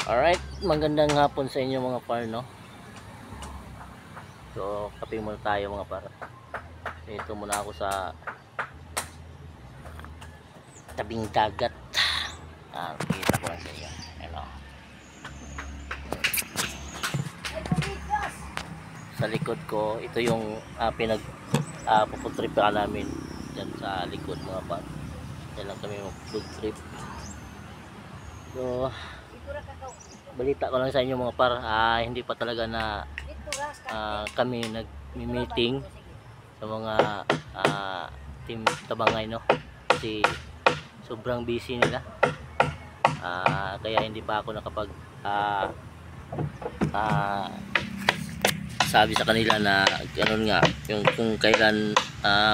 Alright, magandang hapon sa inyo mga par, no? So, kape muna tayo mga par. Dito muna ako sa tabing dagat. Kita ko lang sa inyo. Ano? Sa likod ko, ito yung pupuntrip ka namin dyan sa likod mga par. Yan lang kami mag-food trip. So, balita ko lang sa inyo mga par, hindi pa talaga na kami nag-meeting sa mga team Tabangay, no? Kasi sobrang busy nila, kaya hindi pa ako nakapag sabi sa kanila na ganoon nga yung kung kailan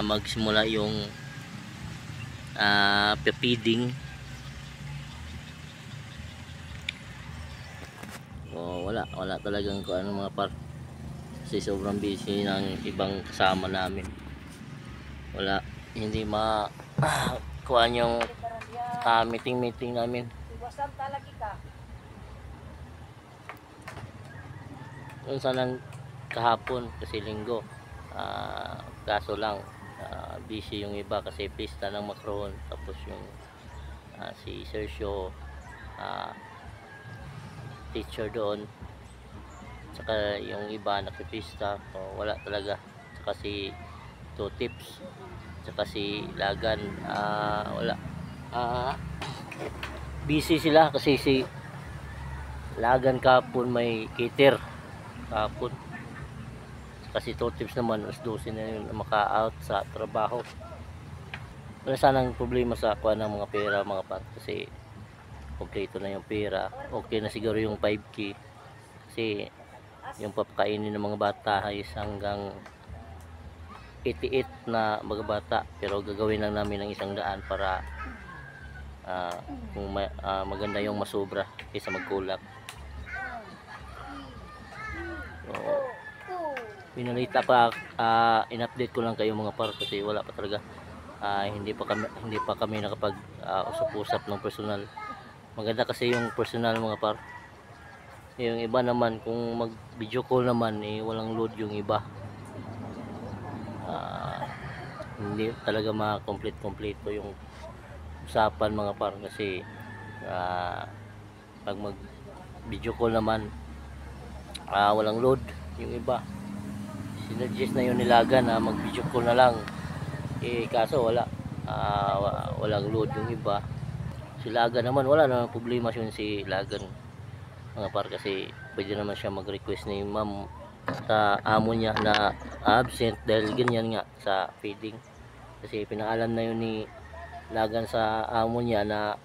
magsimula yung feeding. So, wala talagang ano mga par, kasi sobrang busy ng ibang kasama namin. Hindi kuhaan yung meeting namin. Yung sanang kahapon kasi linggo, kaso lang busy yung iba kasi pista ng Macron, tapos yung si Sergio teacher doon, saka yung iba nakipista. So, wala talaga. Saka si Two Tips, saka si Lagan, wala. Busy sila kasi si Lagan kapon may cater kapon, kasi Two Tips naman alas 12 na yun maka-out sa trabaho. Wala sanang problema sa kuha ng mga pera mga pat, kasi kompleto na yung pera. Okay na siguro yung 5K, kasi yung papakainin ng mga bata ay hanggang 88 na mga bata, pero gagawin lang namin ng 100 para kung maganda yung masobra kaysa magkulang. So, pinalita pa, in-update ko lang kayo mga par, kasi wala pa talaga, hindi pa kami nakapag usap-usap ng personal. Maganda kasi yung personal mga par. Yung iba naman kung mag video call naman walang load yung iba. Hindi talaga ma-complete yung usapan mga par, kasi pag mag video call naman walang load yung iba. Sinuggest na yun nilaga na mag video call na lang, kaso walang load yung iba. Si Lagan naman wala namang problema yun, si Lagan mga par, kasi pwede naman siya mag-request ni ma'am sa amo niya na absent dahil ganyan nga sa feeding. Kasi pinaalam na yun ni Lagan sa amo niya na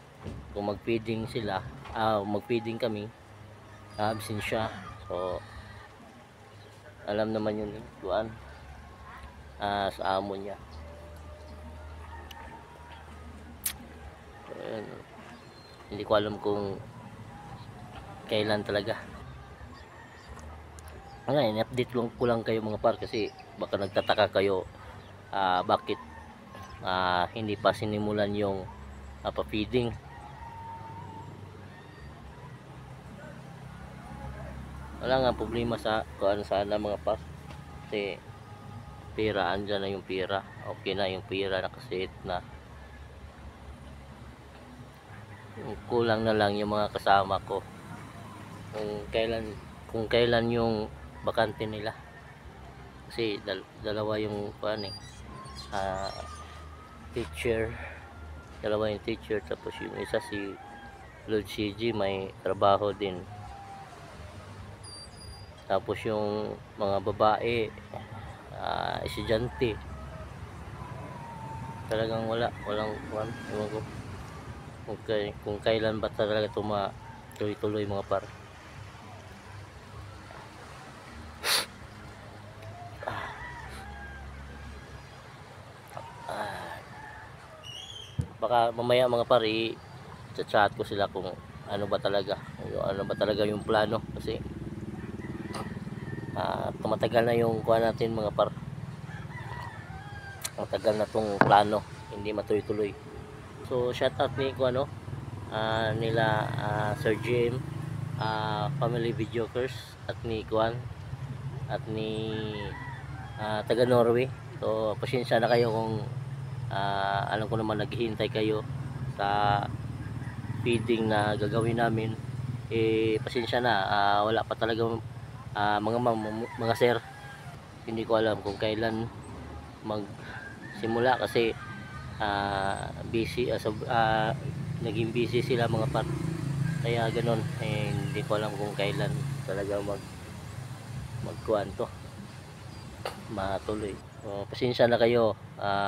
kung mag-feeding sila, mag-feeding kami, absent siya. So alam naman yun doon sa amo niya. So, hindi ko alam kung kailan talaga. In-update ko lang kayo mga par, kasi baka nagtataka kayo bakit hindi pa sinimulan yung pa-feeding. Wala nga problema sa kung sana mga par, kasi pera, andyan na yung pera, okay na yung pera, nakaset na. Kulang na lang yung mga kasama ko kung kailan yung bakante nila, kasi dalawa yung teacher, tapos yung isa si Lord CG may trabaho din, tapos yung mga babae estudyante talagang walang ewan ko kung kailan ba talaga tuloy-tuloy mga par. Baka mamaya mga par chat ko sila kung ano ba talaga yung plano, kasi tumatagal na yung kuha natin mga par, matagal na tong plano, hindi matuloy-tuloy. So shout out nila Sir Jim, family videokers at ni Kuan at ni taga Norway. So pasensya na kayo kung alam ko naman naghihintay kayo sa feeding na gagawin namin. Pasensya na, wala pa talaga mga sir, hindi ko alam kung kailan magsimula kasi busy, naging busy sila mga par, kaya ganun, hindi ko alam kung kailan talaga magkuhan to matuloy. Pasensya na kayo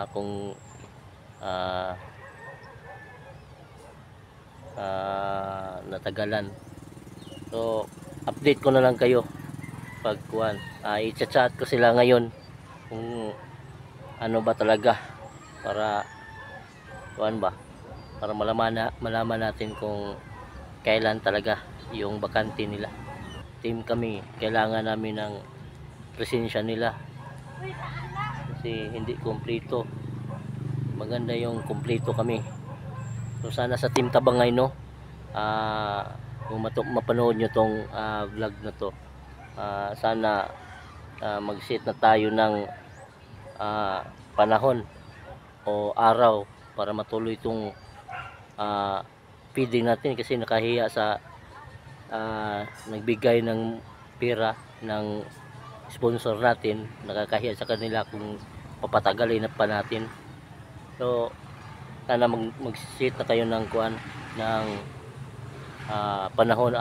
kung natagalan. So update ko na lang kayo pag kuhan, i-chat ko sila ngayon kung ano ba talaga, para kuhan ba, para malaman natin kung kailan talaga yung bakante nila. Team kami, kailangan namin ng presensya nila kasi hindi kompleto. Maganda yung kompleto kami. So sana sa Team Tabangay, no, kung mapanood nyo tong vlog na to, sana mag-set na tayo ng panahon o araw para matuloy itong feeding natin, kasi nakahiya sa nagbigay ng pera ng sponsor natin, nakakahiya sa kanila kung papatagalin pa natin. So sana mag-set na kayo ng kuan, ng panahon,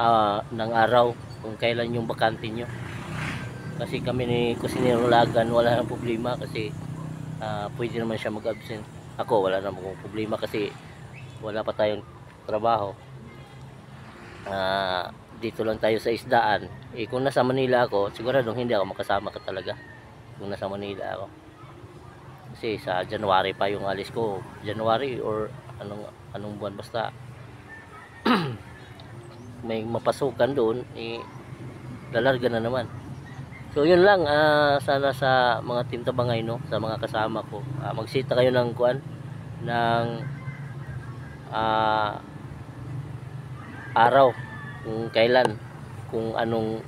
ng araw kung kailan yung bakante nyo. Kasi kami ni Kusinero Lagan wala nang problema kasi pwede naman siya mag-absent. Ako wala namang problema kasi wala pa tayong trabaho. Dito lang tayo sa isdaan. Kung nasa Manila ako, siguradong hindi ako makasama ka talaga kung nasa Manila ako. Kasi sa January pa yung alis ko, January or anong buwan, basta may mapasukan doon, lalarga na naman. So yun lang, sana sa mga Team Tabangay, no, sa mga kasama ko, magsita kayo ng kuan, ng araw kung kailan, kung anong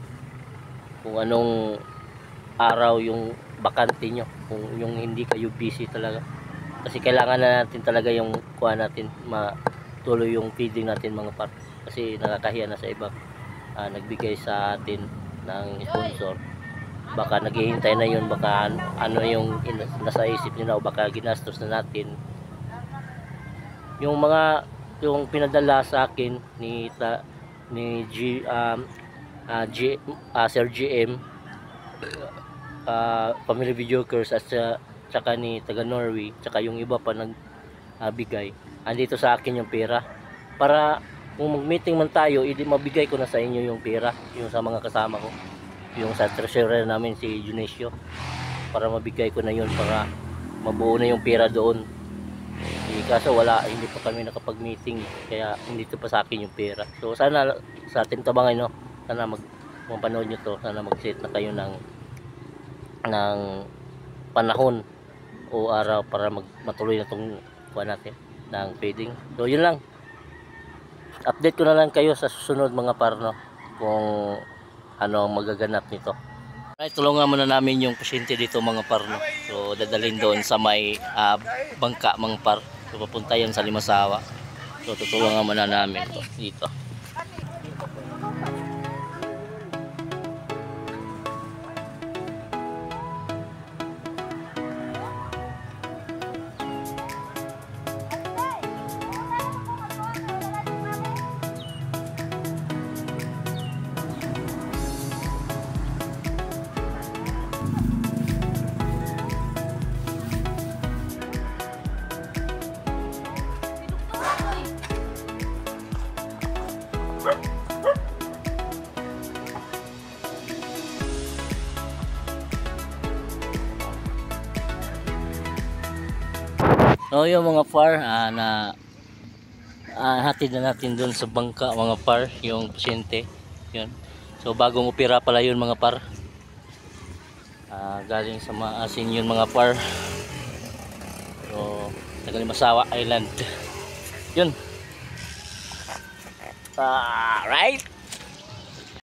araw yung bakante nyo, kung yung hindi kayo busy talaga, kasi kailangan na natin talaga yung kuha natin, matuloy yung feeding natin mga par, kasi nakakahiya na sa iba nagbigay sa atin ng sponsor, baka naghihintay na yun, baka ano yung nasa isip nila, o baka ginastos na natin yung pinadala sa akin ni Sir GM, family videokers, at saka ni taga Norway, saka yung iba pa nagbigay, andito sa akin yung pera, para kung mag-meeting man tayo, mabigay ko na sa inyo yung pera, yung sa mga kasama ko, yung sa treasurer namin si Junesio, para mabigay ko na yun, para mabuo na yung pera doon. Kaso hindi pa kami nakapag-meeting, kaya hindi to pa sa akin yung pera. So sana sa Team Tabangay, no, sana mapanood nyo to, sana mag-set na kayo ng panahon o araw para matuloy na itong kuha natin ng feeding. So yun lang, update ko na lang kayo sa susunod mga par, no, kung ano ang magaganap nito. Right, tulungan muna namin yung pasyente dito mga par, no. So dadalhin doon sa may bangka mga par. So papunta yan sa Limasawa. So tutulungan muna namin to dito. So yung mga par, hatid na natin dun sa bangka mga par, yung pasyente yun. So bagong opera pala yun mga par, galing sa Maasin yun mga par. So taga Limasawa Island yun. Right.